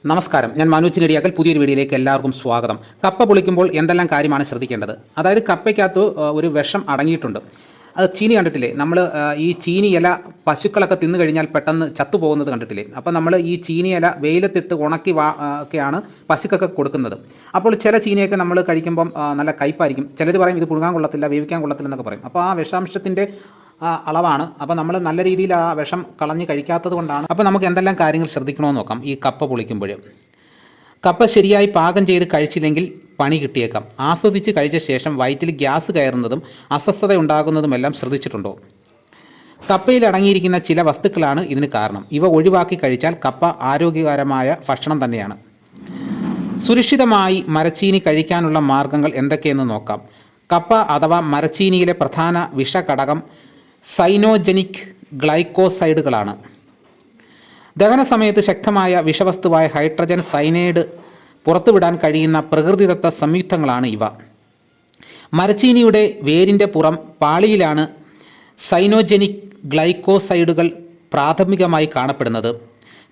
നമസ്കാരം, ഞാൻ മനോജ് നെടിയാക്കൽ. പുതിയൊരു വീഡിയോയിലേക്ക് എല്ലാവർക്കും സ്വാഗതം. കപ്പ പൊളിക്കുമ്പോൾ എന്തെല്ലാം കാര്യമാണ് ശ്രദ്ധിക്കേണ്ടത്? അതായത് കപ്പയ്ക്കകത്ത് ഒരു വിഷം അടങ്ങിയിട്ടുണ്ട്. അത് ചീനി കണ്ടിട്ടില്ലേ? നമ്മൾ ഈ ചീനി ഇല പശുക്കളൊക്കെ തിന്നു കഴിഞ്ഞാൽ പെട്ടെന്ന് ചത്തുപോകുന്നത് കണ്ടിട്ടില്ലേ? അപ്പോൾ നമ്മൾ ഈ ചീനി ഇല വെയിലത്തിട്ട് ഉണക്കി ഒക്കെയാണ് പശുക്കൊക്കെ കൊടുക്കുന്നത്. അപ്പോൾ ചില ചീനിയൊക്കെ നമ്മൾ കഴിക്കുമ്പം നല്ല കയ്പ്പായിരിക്കും. ചിലർ പറയും ഇത് പുഴുങ്ങാൻ കൊള്ളത്തില്ല, വേവിക്കാൻ കൊള്ളത്തില്ല എന്നൊക്കെ പറയും. അപ്പോൾ ആ വിഷാംശത്തിൻ്റെ അളവാണ്. അപ്പോൾ നമ്മൾ നല്ല രീതിയിൽ ആ വിഷം കളഞ്ഞ് കഴിക്കാത്തത് കൊണ്ടാണ്. അപ്പോൾ നമുക്ക് എന്തെല്ലാം കാര്യങ്ങൾ ശ്രദ്ധിക്കണമെന്ന് നോക്കാം. ഈ കപ്പ പൊളിക്കുമ്പോൾ കപ്പ ശരിയായി പാകം ചെയ്ത് കഴിച്ചില്ലെങ്കിൽ പണി കിട്ടിയേക്കാം. ആസ്വദിച്ച് കഴിച്ച ശേഷം വയറ്റിൽ ഗ്യാസ് കയറുന്നതും അസ്വസ്ഥത ഉണ്ടാകുന്നതുമെല്ലാം ശ്രദ്ധിച്ചിട്ടുണ്ടോ? കപ്പയിൽ അടങ്ങിയിരിക്കുന്ന ചില വസ്തുക്കളാണ് ഇതിന് കാരണം. ഇവ ഒഴിവാക്കി കഴിച്ചാൽ കപ്പ ആരോഗ്യകരമായ ഭക്ഷണം തന്നെയാണ്. സുരക്ഷിതമായി മരച്ചീനി കഴിക്കാനുള്ള മാർഗങ്ങൾ എന്തൊക്കെയെന്ന് നോക്കാം. കപ്പ അഥവാ മരച്ചീനിയിലെ പ്രധാന വിഷഘടകം സൈനോജനിക് ഗ്ലൈക്കോസൈഡുകളാണ്. ദഹന സമയത്ത് ശക്തമായ വിഷവസ്തുവായ ഹൈഡ്രജൻ സൈനൈഡ് പുറത്തുവിടാൻ കഴിയുന്ന പ്രകൃതിദത്ത സംയുക്തങ്ങളാണ് ഇവ. മരച്ചീനിയുടെ വേരിൻ്റെ പുറം പാളിയിലാണ് സൈനോജനിക് ഗ്ലൈക്കോസൈഡുകൾ പ്രാഥമികമായി കാണപ്പെടുന്നത്.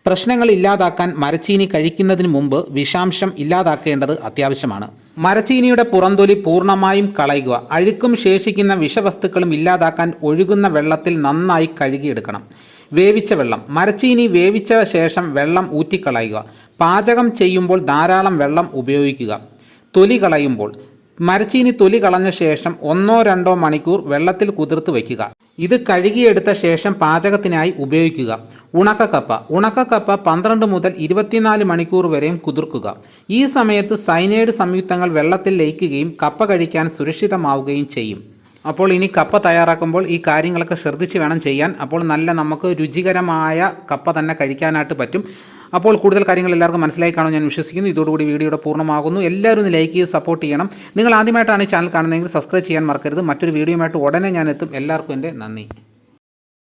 പ്രശ്നങ്ങൾ ഇല്ലാതാക്കാൻ മരച്ചീനി കഴിക്കുന്നതിന് മുമ്പ് വിഷാംശം ഇല്ലാതാക്കേണ്ടത് അത്യാവശ്യമാണ്. മരച്ചീനിയുടെ പുറംതൊലി പൂർണ്ണമായും കളയുക. അഴുക്കും ശേഷിക്കുന്ന വിഷവസ്തുക്കളും ഇല്ലാതാക്കാൻ ഒഴുകുന്ന വെള്ളത്തിൽ നന്നായി കഴുകിയെടുക്കണം. വേവിച്ച വെള്ളം. മരച്ചീനി വേവിച്ച ശേഷം വെള്ളം ഊറ്റിക്കളയുക. പാചകം ചെയ്യുമ്പോൾ ധാരാളം വെള്ളം ഉപയോഗിക്കുക. തൊലി കളയുമ്പോൾ മരച്ചീനി തൊലി കളഞ്ഞ ശേഷം 1-2 മണിക്കൂർ വെള്ളത്തിൽ കുതിർത്ത് വയ്ക്കുക. ഇത് കഴുകിയെടുത്ത ശേഷം പാചകത്തിനായി ഉപയോഗിക്കുക. ഉണക്കക്കപ്പ 12 മുതൽ 24 മണിക്കൂർ വരെയും കുതിർക്കുക. ഈ സമയത്ത് സൈനൈഡ് സംയുക്തങ്ങൾ വെള്ളത്തിൽ ലയിക്കുകയും കപ്പ കഴിക്കാൻ സുരക്ഷിതമാവുകയും ചെയ്യും. അപ്പോൾ ഇനി കപ്പ തയ്യാറാക്കുമ്പോൾ ഈ കാര്യങ്ങളൊക്കെ ശ്രദ്ധിച്ച് വേണം ചെയ്യാൻ. അപ്പോൾ നമുക്ക് രുചികരമായ കപ്പ തന്നെ കഴിക്കാനായിട്ട് പറ്റും. അപ്പോൾ കൂടുതൽ കാര്യങ്ങൾ എല്ലാവർക്കും മനസ്സിലായി കാണുമെന്ന് ഞാൻ വിശ്വസിക്കുന്നു. ഇതോടുകൂടി വീഡിയോയുടെ പൂർണ്ണമാകുന്നു. എല്ലാവരും ഒന്ന് ലൈക്ക് ചെയ്ത് സപ്പോർട്ട് ചെയ്യണം. നിങ്ങൾ ആദ്യമായിട്ടാണ് ഈ ചാനൽ കാണുന്നതെങ്കിൽ സബ്സ്ക്രൈബ് ചെയ്യാൻ മറക്കരുത്. മറ്റൊരു വീഡിയോയുമായിട്ട് ഉടനെ ഞാൻ എത്തും. എല്ലാവർക്കും എൻ്റെ നന്ദി.